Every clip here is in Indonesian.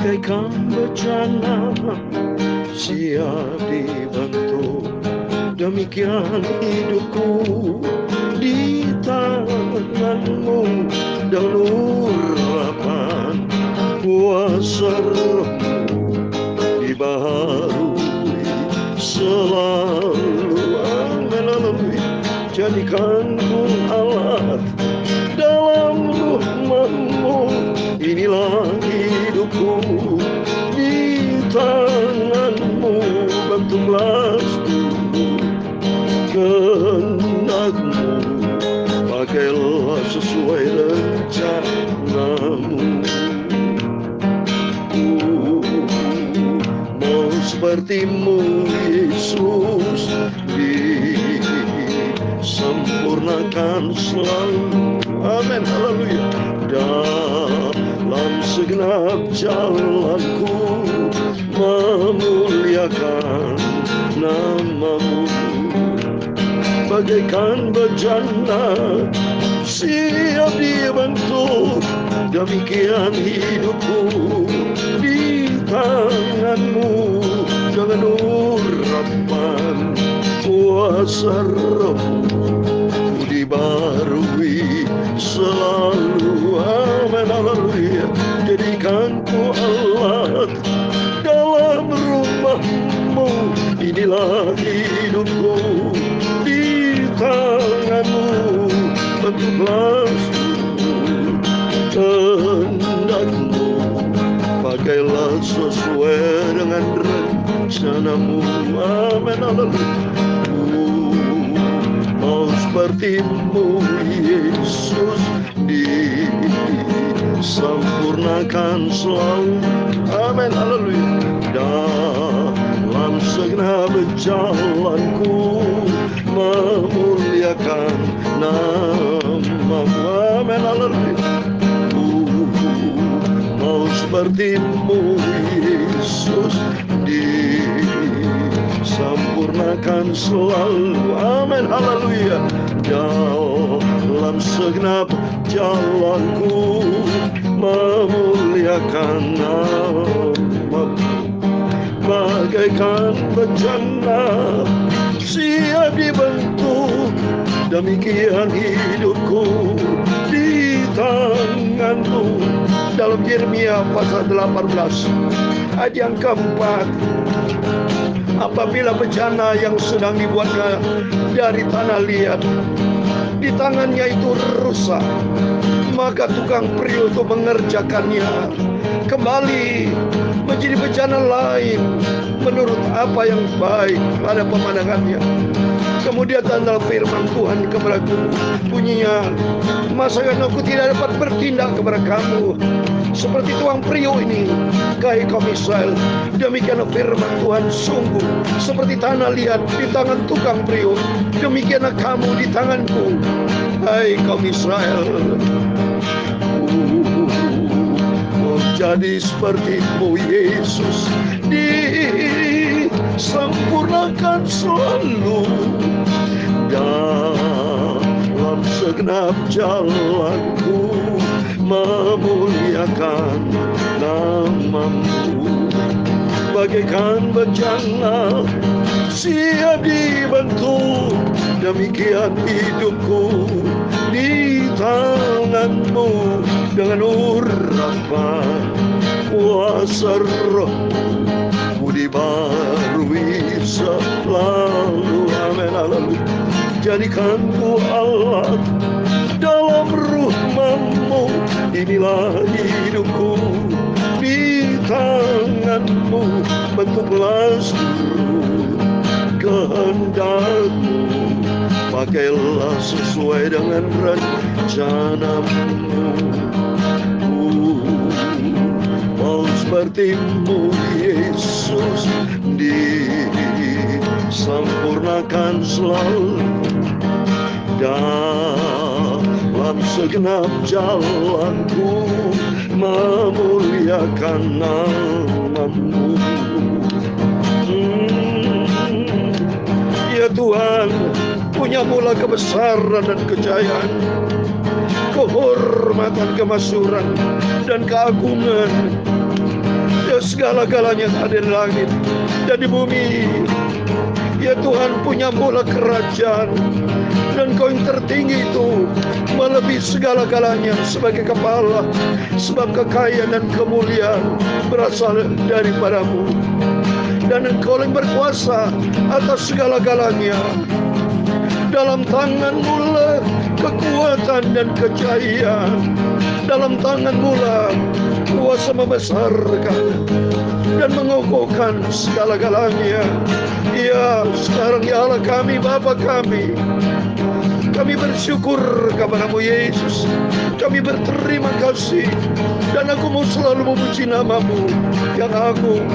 bagaikan bencana, siap dibantu. Demikian hidupku di tanganmu, dan urapan kuasa Rohmu dibaharui selalu. Amin, haleluya. Jadikan ku alat dalam rahmat-Mu. Inilah hidupku di tangan-Mu, bantulah kehendak-Mu, pakailah sesuai rencana-Mu. Mau seperti-Mu Yesus, disempurnakan selalu. Amin, haleluya. Dalam segenap jalanku, memuliakan nama-Mu. Bagaikan bejana, siap dibentuk. Demikian hidupku di tangan-Mu, dengan urapan kuasa Roh-Mu dibaharui selalu. Amin, haleluya. Jadikan ku alat dalam rumah-Mu. Inilah hidupku di tangan-Mu, bentuklah kehendak-Mu, pakailah sesuai dengan rencana-Mu. Amin, haleluya. Mau seperti-Mu Yesus, disempurnakan selalu. Amin, haleluya. Dalam segenap jalanku, memuliakan nama-Mu. Amin, haleluya. Mau seperti-Mu Yesus, disempurnakan selalu. Amin, haleluya. Dalam segenap jalanku, memuliakan nama-Mu. Bagaikan bencana, siap dibentuk. Demikian hidupku di tangan-Mu. Dalam Yeremia pasal 18 ayat yang keempat, apabila bencana yang sedang dibuatnya dari tanah liat di tangannya itu rusak, maka tukang priuk untuk mengerjakannya kembali menjadi bencana lain menurut apa yang baik pada pemandangannya. Kemudian tanda firman Tuhan kepadaku, bunyinya, masakan aku tidak dapat bertindak kepada kamu seperti tukang priuk ini, hai kaum Israel. Demikian firman Tuhan, sungguh seperti tanah liat di tangan tukang priuk, demikianlah kamu di tanganku, hai kaum Israel. Jadi seperti-Mu Yesus, disempurnakan selalu. Dalam segenap jalanku, memuliakan nama-Mu. Bagaikan bencana, siap dibentuk. Demikian hidupku di tangan-Mu, dengan urapan kuasa Roh-Mu dibaharui selalu. Amin, haleluya. Jadikan ku alat dalam rahmat-Mu. Inilah hidupku di tangan-Mu, bentuklah seluruh kehendak-Mu, pakailah sesuai dengan rencana-Mu. Mau seperti-Mu Yesus, disempurnakan selalu. Dalam segenap jalanku, memuliakan nama-Mu. Ya Tuhan, punya mula kebesaran dan kejayaan, kehormatan, kemasyhuran, dan keagungan. Dia segala-galanya yang ada di langit dan di bumi. Ya Tuhan, punya bola kerajaan, dan Kau yang tertinggi itu melebihi segala-galanya sebagai kepala. Sebab kekayaan dan kemuliaan berasal daripada-Mu, dan Engkau yang berkuasa atas segala-galanya. Dalam tangan-Mu lah kekuatan dan kejayaan. Dalam tangan-Mu lah kuasa membesarkan dan mengokohkan segala-galanya. Ya, sekarang ya Allah kami, Bapa kami bersyukur kepada-Mu Yesus. Kami berterima kasih, dan aku mau selalu memuji nama-Mu yang agung,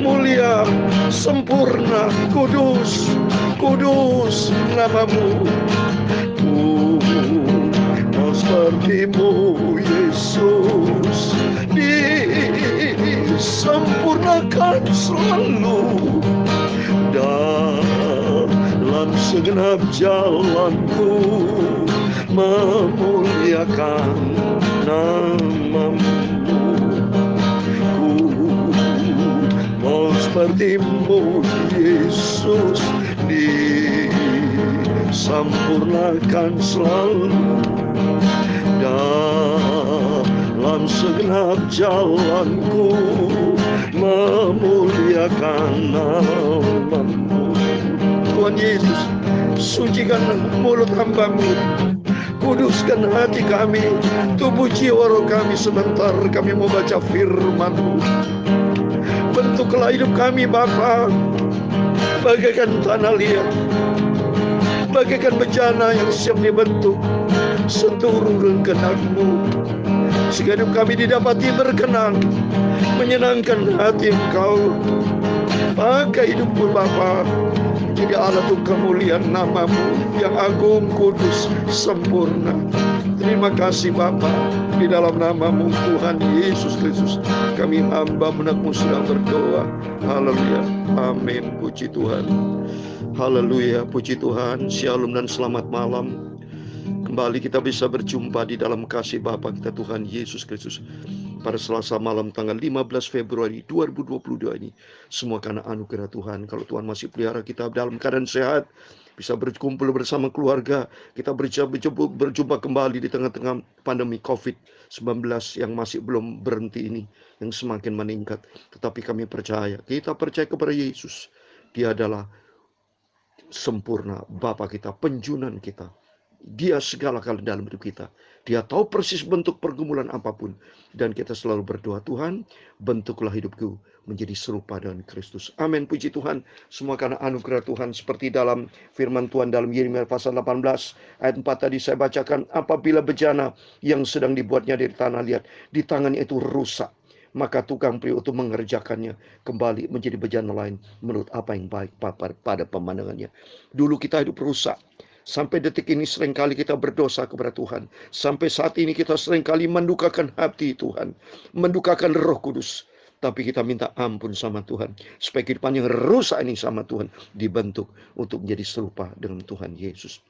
mulia, sempurna, kudus, kudus nama-Mu. Mau seperti-Mu Yesus, disempurnakan selalu dalam segenap jalanku, memuliakan nama-Mu. Ku mau seperti-Mu Yesus, disempurnakan selalu dalam segenap jalanku, memuliakan nama-Mu. Tuhan Yesus, sucikan mulut hamba-Mu, kuduskan hati kami, tubuh jiwa roh kami. Sebentar kami mau baca firman-Mu. Bentuklah hidup kami Bapa, bagaikan tanah liat, bagaikan bejana yang siap dibentuk seturut kehendak-Mu, sehingga hidup kami didapati berkenan, menyenangkan hati Engkau. Pakai hidupku Bapa, jadi Allah untuk kemuliaan nama-Mu yang agung, kudus, sempurna. Terima kasih Bapa, di dalam nama-Mu Tuhan Yesus Kristus kami hamba anak-Mu sedang berdoa. Haleluya, amin. Puji Tuhan, haleluya, puji Tuhan. Shalom dan selamat malam. Kembali kita bisa berjumpa di dalam kasih Bapa kita Tuhan Yesus Kristus pada Selasa malam tanggal 15 Februari 2022 ini. Semua karena anugerah Tuhan. Kalau Tuhan masih pelihara kita dalam keadaan sehat, bisa berkumpul bersama keluarga, kita berjumpa kembali di tengah-tengah pandemi COVID-19 yang masih belum berhenti ini, yang semakin meningkat. Tetapi kami percaya, kita percaya kepada Yesus. Dia adalah sempurna, Bapa kita, penjunan kita. Dia segala kali dalam hidup kita. Dia tahu persis bentuk pergumulan apapun. Dan kita selalu berdoa, Tuhan, bentuklah hidupku menjadi serupa dengan Kristus. Amin, puji Tuhan. Semua karena anugerah Tuhan. Seperti dalam firman Tuhan dalam Yeremia pasal 18 ayat 4 tadi saya bacakan. Apabila bejana yang sedang dibuatnya dari tanah liat, di tangannya itu rusak, maka tukang pria itu mengerjakannya kembali menjadi bejana lain menurut apa yang baik pada pemandangannya. Dulu kita hidup rusak. Sampai detik ini seringkali kita berdosa kepada Tuhan. Sampai saat ini kita seringkali mendukakan hati Tuhan, mendukakan Roh Kudus. Tapi kita minta ampun sama Tuhan, supaya kehidupan yang rusak ini sama Tuhan dibentuk untuk menjadi serupa dengan Tuhan Yesus.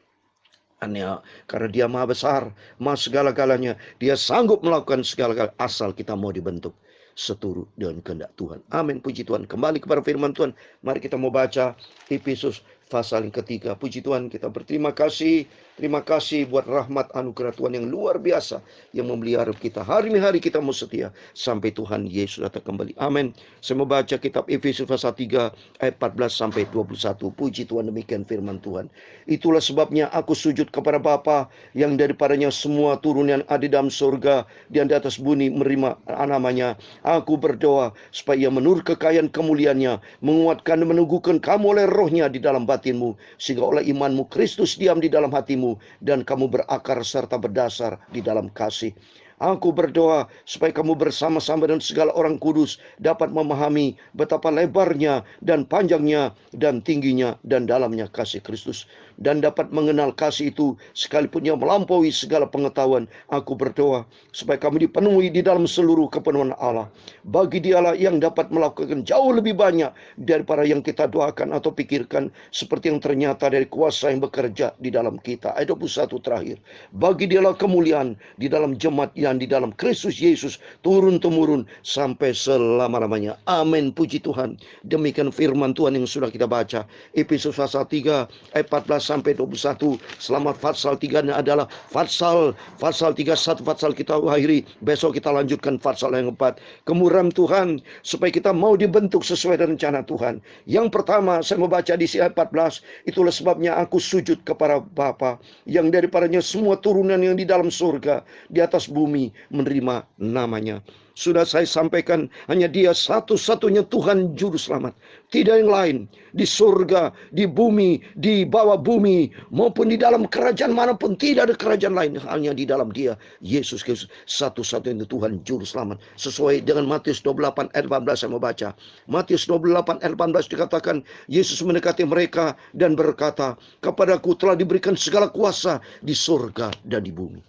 Karena Dia maha besar, maha segala-galanya. Dia sanggup melakukan segala-galanya asal kita mau dibentuk seturut dengan kehendak Tuhan. Amin, puji Tuhan. Kembali kepada firman Tuhan. Mari kita mau baca Efesus pasal yang ketiga. Puji Tuhan, kita berterima kasih. Terima kasih buat rahmat anugerah Tuhan yang luar biasa yang memelihara kita. Hari-hari kita mau setia sampai Tuhan Yesus datang kembali. Amin. Saya mau baca kitab Efesus pasal 3 ayat 14 sampai 21. Puji Tuhan, demikian firman Tuhan. Itulah sebabnya aku sujud kepada Bapa yang daripadanya semua turun yang ada dalam surga dan di atas bumi menerima namanya. Aku berdoa supaya Ia menurut kekayaan kemuliaannya menguatkan dan meneguhkan kamu oleh rohnya di dalam batinmu, sehingga oleh imanmu Kristus diam di dalam hatimu dan kamu berakar serta berdasar di dalam kasih. Aku berdoa supaya kamu bersama-sama dengan segala orang kudus dapat memahami betapa lebarnya dan panjangnya dan tingginya dan dalamnya kasih Kristus, dan dapat mengenal kasih itu sekalipun yang melampaui segala pengetahuan. Aku berdoa supaya kamu dipenuhi di dalam seluruh kepenuhan Allah. Bagi Dialah yang dapat melakukan jauh lebih banyak daripada yang kita doakan atau pikirkan, seperti yang ternyata dari kuasa yang bekerja di dalam kita. Ayat 21 terakhir. Bagi Dialah kemuliaan di dalam jemaat kemuliaan di dalam Kristus Yesus turun-temurun sampai selama-lamanya. Amin, puji Tuhan. Demikian firman Tuhan yang sudah kita baca. Efesus pasal 3 ayat 14 sampai 21. Selamat pasal 3-nya adalah pasal 31 pasal kita akhiri. Besok kita lanjutkan pasal yang keempat. Kemurahan Tuhan supaya kita mau dibentuk sesuai dengan rencana Tuhan. Yang pertama saya membaca di ayat 14. Itulah sebabnya aku sujud kepada Bapa yang daripadanya semua turunan yang di dalam surga, di atas bumi menerima namanya. Sudah saya sampaikan, hanya Dia satu-satunya Tuhan Juru Selamat. Tidak yang lain. Di surga, di bumi, di bawah bumi, maupun di dalam kerajaan manapun, tidak ada kerajaan lain. Hanya di dalam Dia, Yesus Kristus, satu-satunya Tuhan Juru Selamat. Sesuai dengan Matius 28 ayat 18 saya membaca. Matius 28 ayat 18 dikatakan, Yesus mendekati mereka dan berkata, kepadaku telah diberikan segala kuasa di surga dan di bumi.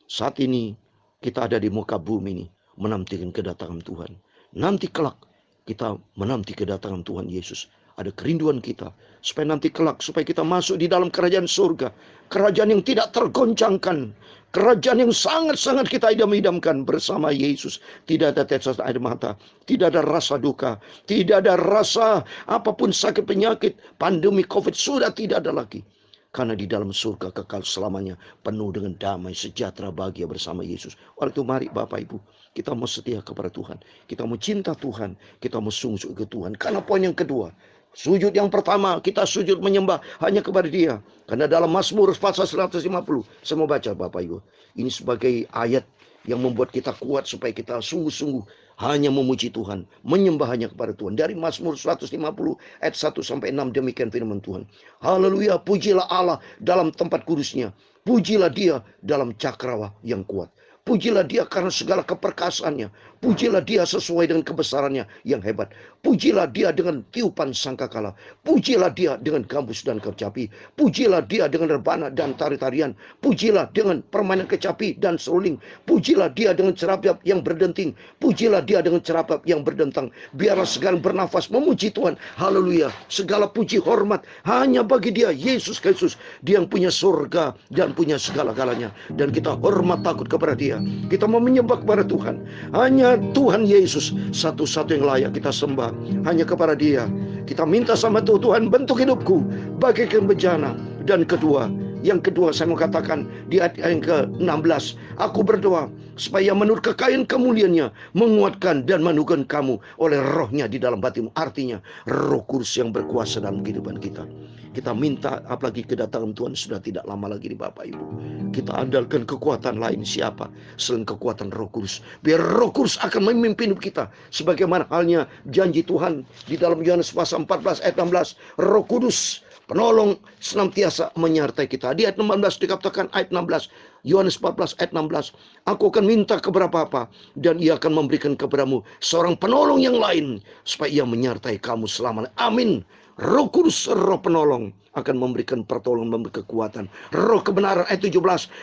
Saat ini, kita ada di muka bumi ini, menantikan kedatangan Tuhan. Nanti kelak kita menanti kedatangan Tuhan Yesus. Ada kerinduan kita supaya nanti kelak, supaya kita masuk di dalam kerajaan surga, kerajaan yang tidak tergoncangkan, kerajaan yang sangat-sangat kita idam-idamkan bersama Yesus. Tidak ada tetes air mata, tidak ada rasa duka, tidak ada rasa apapun sakit penyakit, pandemi COVID sudah tidak ada lagi. Karena di dalam surga kekal selamanya, penuh dengan damai, sejahtera, bahagia bersama Yesus. Oleh itu mari Bapak Ibu, kita mau setia kepada Tuhan. Kita mau cinta Tuhan. Kita mau sungguh ke Tuhan. Karena poin yang kedua, sujud yang pertama, kita sujud menyembah hanya kepada Dia. Karena dalam Mazmur pasal 150, saya mau baca Bapak Ibu. Ini sebagai ayat yang membuat kita kuat supaya kita sungguh-sungguh hanya memuji Tuhan, menyembah hanya kepada Tuhan. Dari Mazmur 150 ayat 1 sampai 6 demikian firman Tuhan. Haleluya, pujilah Allah dalam tempat kudusnya. Pujilah Dia dalam cakrawala yang kuat. Pujilah Dia karena segala keperkasaannya. Pujilah Dia sesuai dengan kebesarannya yang hebat. Pujilah Dia dengan tiupan sangkakala. Pujilah Dia dengan gambus dan kecapi. Pujilah Dia dengan rebana dan tari-tarian. Pujilah dengan permainan kecapi dan seruling. Pujilah Dia dengan cerabap yang berdenting. Pujilah Dia dengan cerabap yang berdentang. Biarlah segala bernafas memuji Tuhan. Haleluya. Segala puji hormat hanya bagi Dia, Yesus Kristus. Dia yang punya surga dan punya segala-galanya. Dan kita hormat takut kepada Dia. Kita mau menyembah kepada Tuhan. Hanya Tuhan Yesus satu-satu yang layak kita sembah. Hanya kepada Dia. Kita minta sama Tuhan, bentuk hidupku bagaikan bejana. Dan yang kedua saya mau katakan di ayat yang ke-16, aku berdoa supaya menurut kekayaan kemuliaannya menguatkan dan menukan kamu oleh rohnya di dalam batinmu. Artinya Roh Kudus yang berkuasa dalam kehidupan kita. Kita minta, apalagi kedatangan Tuhan sudah tidak lama lagi nih Bapak Ibu. Kita andalkan kekuatan lain siapa selain kekuatan Roh Kudus. Biar Roh Kudus akan memimpin hidup kita. Sebagaimana halnya janji Tuhan di dalam Yohanes pasal 14 ayat 16. Roh Kudus penolong senantiasa menyertai kita. Di ayat 16 dikatakan ayat 16. Yohanes 14 ayat 16. Aku akan minta kepada Bapa dan Ia akan memberikan kepadamu seorang penolong yang lain supaya Ia menyertai kamu selamanya. Amin. Roh Kudus, Roh penolong akan memberikan pertolongan, memberi kekuatan. Roh kebenaran ayat 17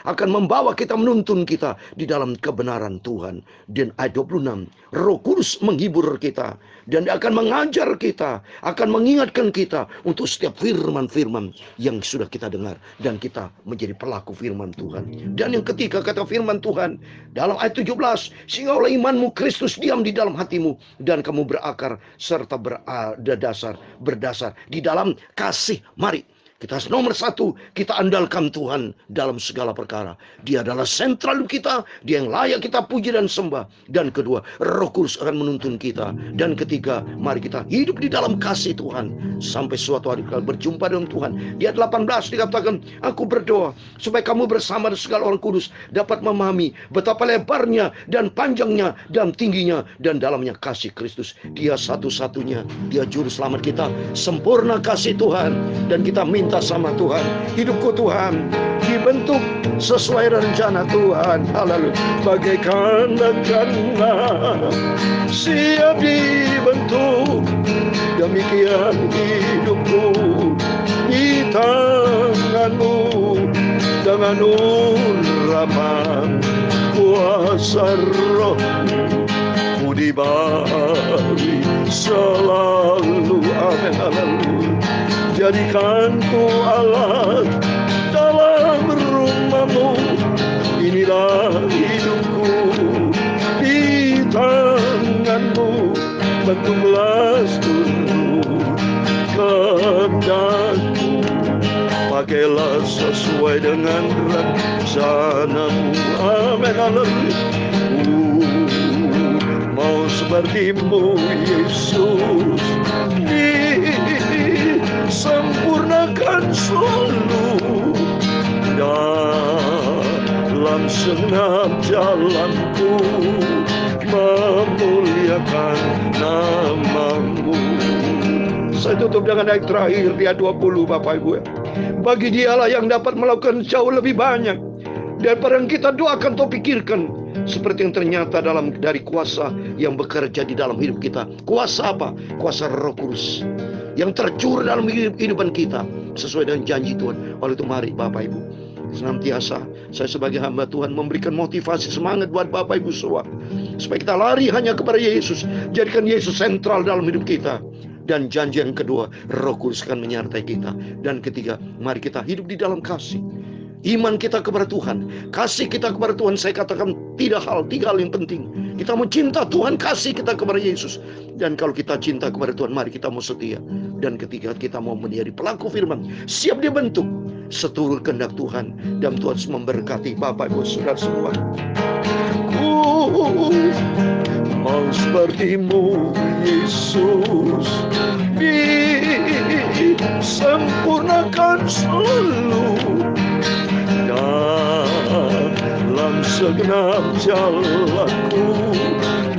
akan membawa kita, menuntun kita di dalam kebenaran Tuhan. Dan ayat 26, Roh Kudus menghibur kita dan Dia akan mengajar kita, akan mengingatkan kita untuk setiap firman-firman yang sudah kita dengar dan kita menjadi pelaku firman Tuhan. Dan yang ketiga kata firman Tuhan dalam ayat 17, sehingga oleh imanmu Kristus diam di dalam hatimu dan kamu berakar serta berdasar di dalam kasih. Mari kita nomor satu, kita andalkan Tuhan dalam segala perkara. Dia adalah sentral kita, Dia yang layak kita puji dan sembah. Dan kedua, Roh Kudus akan menuntun kita. Dan ketiga, mari kita hidup di dalam kasih Tuhan sampai suatu hari kita berjumpa dengan Tuhan. Di ayat 18 dikatakan, aku berdoa supaya kamu bersama dengan segala orang kudus dapat memahami betapa lebarnya dan panjangnya dan tingginya dan dalamnya kasih Kristus. Dia satu-satunya, Dia juru selamat kita, sempurna kasih Tuhan. Dan kita minta sama Tuhan, hidupku Tuhan dibentuk sesuai rencana Tuhan. Haleluya. Bagaikan rencana siap dibentuk, demikian hidupku di tanganmu. Dengan urapan kuasa Roh-Mu diberi selalu. Amin. Haleluya. Jadikan ku Allah dalam rumah-Mu. Inilah hidupku sesuai dengan rencanamu. Amin, haleluya. Mau sepertimu Yesus, disempurnakan selalu dalam segenap jalanku, memuliakan namamu. Saya tutup dengan ayat terakhir di ayat 20, Bapak Ibu. Bagi Dialah yang dapat melakukan jauh lebih banyak daripada yang kita doakan atau pikirkan, seperti yang ternyata dari kuasa yang bekerja di dalam hidup kita. Kuasa apa? Kuasa Roh Kudus yang tercurah dalam kehidupan kita sesuai dengan janji Tuhan. Oleh itu mari Bapak Ibu, senantiasa saya sebagai hamba Tuhan memberikan motivasi semangat buat Bapak Ibu semua, supaya kita lari hanya kepada Yesus. Jadikan Yesus sentral dalam hidup kita. Dan janji yang kedua, Roh Kudus akan menyertai kita. Dan ketiga, mari kita hidup di dalam kasih. Iman kita kepada Tuhan, kasih kita kepada Tuhan. Saya katakan tiga hal yang penting. Kita mau cinta Tuhan, kasih kita kepada Yesus. Dan kalau kita cinta kepada Tuhan, mari kita mau setia. Dan ketiga, kita mau menjadi pelaku firman, siap dibentuk seturut kehendak Tuhan. Dan Tuhan memberkati Bapak Ibu Saudara semua. Mau sepertimu Yesus, disempurnakan selalu dalam segenap jalanku,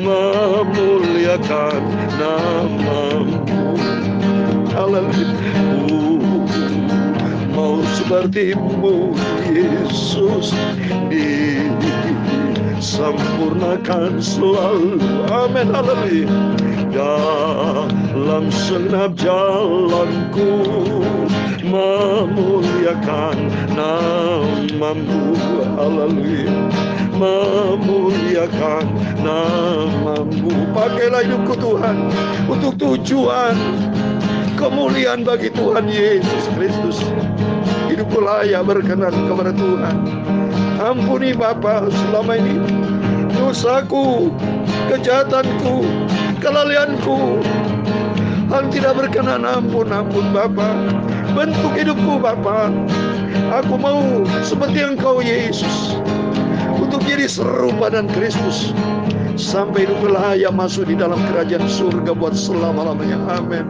memuliakan namamu. Haleluya. Mau sepertimu Yesus, disempurnakan selalu. Amin, haleluya. Dalam segenap jalanku, memuliakan namamu. Haleluya. Memuliakan namamu. Pakailah hidupku Tuhan untuk tujuan kemuliaan bagi Tuhan Yesus Kristus. Hidupku layak berkenan kepada Tuhan. Ampuni Bapa selama ini dosaku, kejahatanku, kelalaianku, hal tidak berkenan. Ampun Bapa. Bentuk hidupku Bapa. Aku mau seperti Engkau Yesus, untuk jadi serupa dan Kristus, sampai hidupku layak masuk di dalam kerajaan surga buat selama-lamanya. Amin.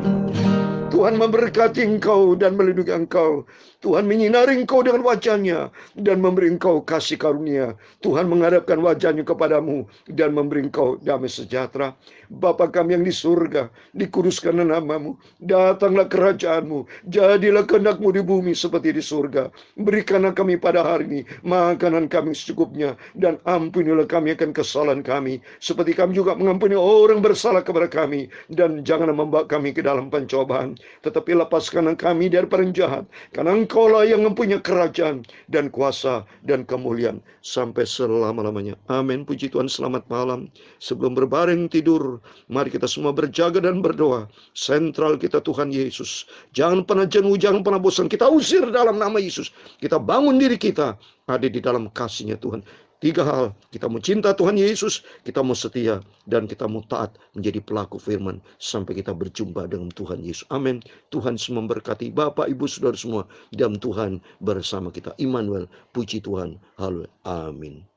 Tuhan memberkati engkau dan melindungi engkau. Tuhan menyinari engkau dengan wajah-Nya dan memberi engkau kasih karunia. Tuhan menghadapkan wajah-Nya kepadamu dan memberi engkau damai sejahtera. Bapa kami yang di surga, dikuduskanlah namamu. Datanglah kerajaan-Mu. Jadilah kehendak-Mu di bumi seperti di surga. Berikanlah kami pada hari ini makanan kami secukupnya, dan ampunilah kami akan kesalahan kami, seperti kami juga mengampuni orang bersalah kepada kami. Dan janganlah membawa kami ke dalam pencobaan, tetapi lepaskanlah kami daripada yang jahat, karena Engkaulah yang mempunyai kerajaan dan kuasa dan kemuliaan sampai selama-lamanya. Amin. Puji Tuhan. Selamat malam. Sebelum berbaring tidur, mari kita semua berjaga dan berdoa. Sentral kita Tuhan Yesus. Jangan pernah jenuh, jangan pernah bosan. Kita usir dalam nama Yesus. Kita bangun diri kita ada di dalam kasih-Nya Tuhan. Tiga hal, kita mau cinta Tuhan Yesus, kita mau setia, dan kita mau taat menjadi pelaku firman sampai kita berjumpa dengan Tuhan Yesus. Amin. Tuhan memberkati Bapak, Ibu, Saudara semua, dan Tuhan bersama kita. Immanuel, puji Tuhan. Haleluya. Amin.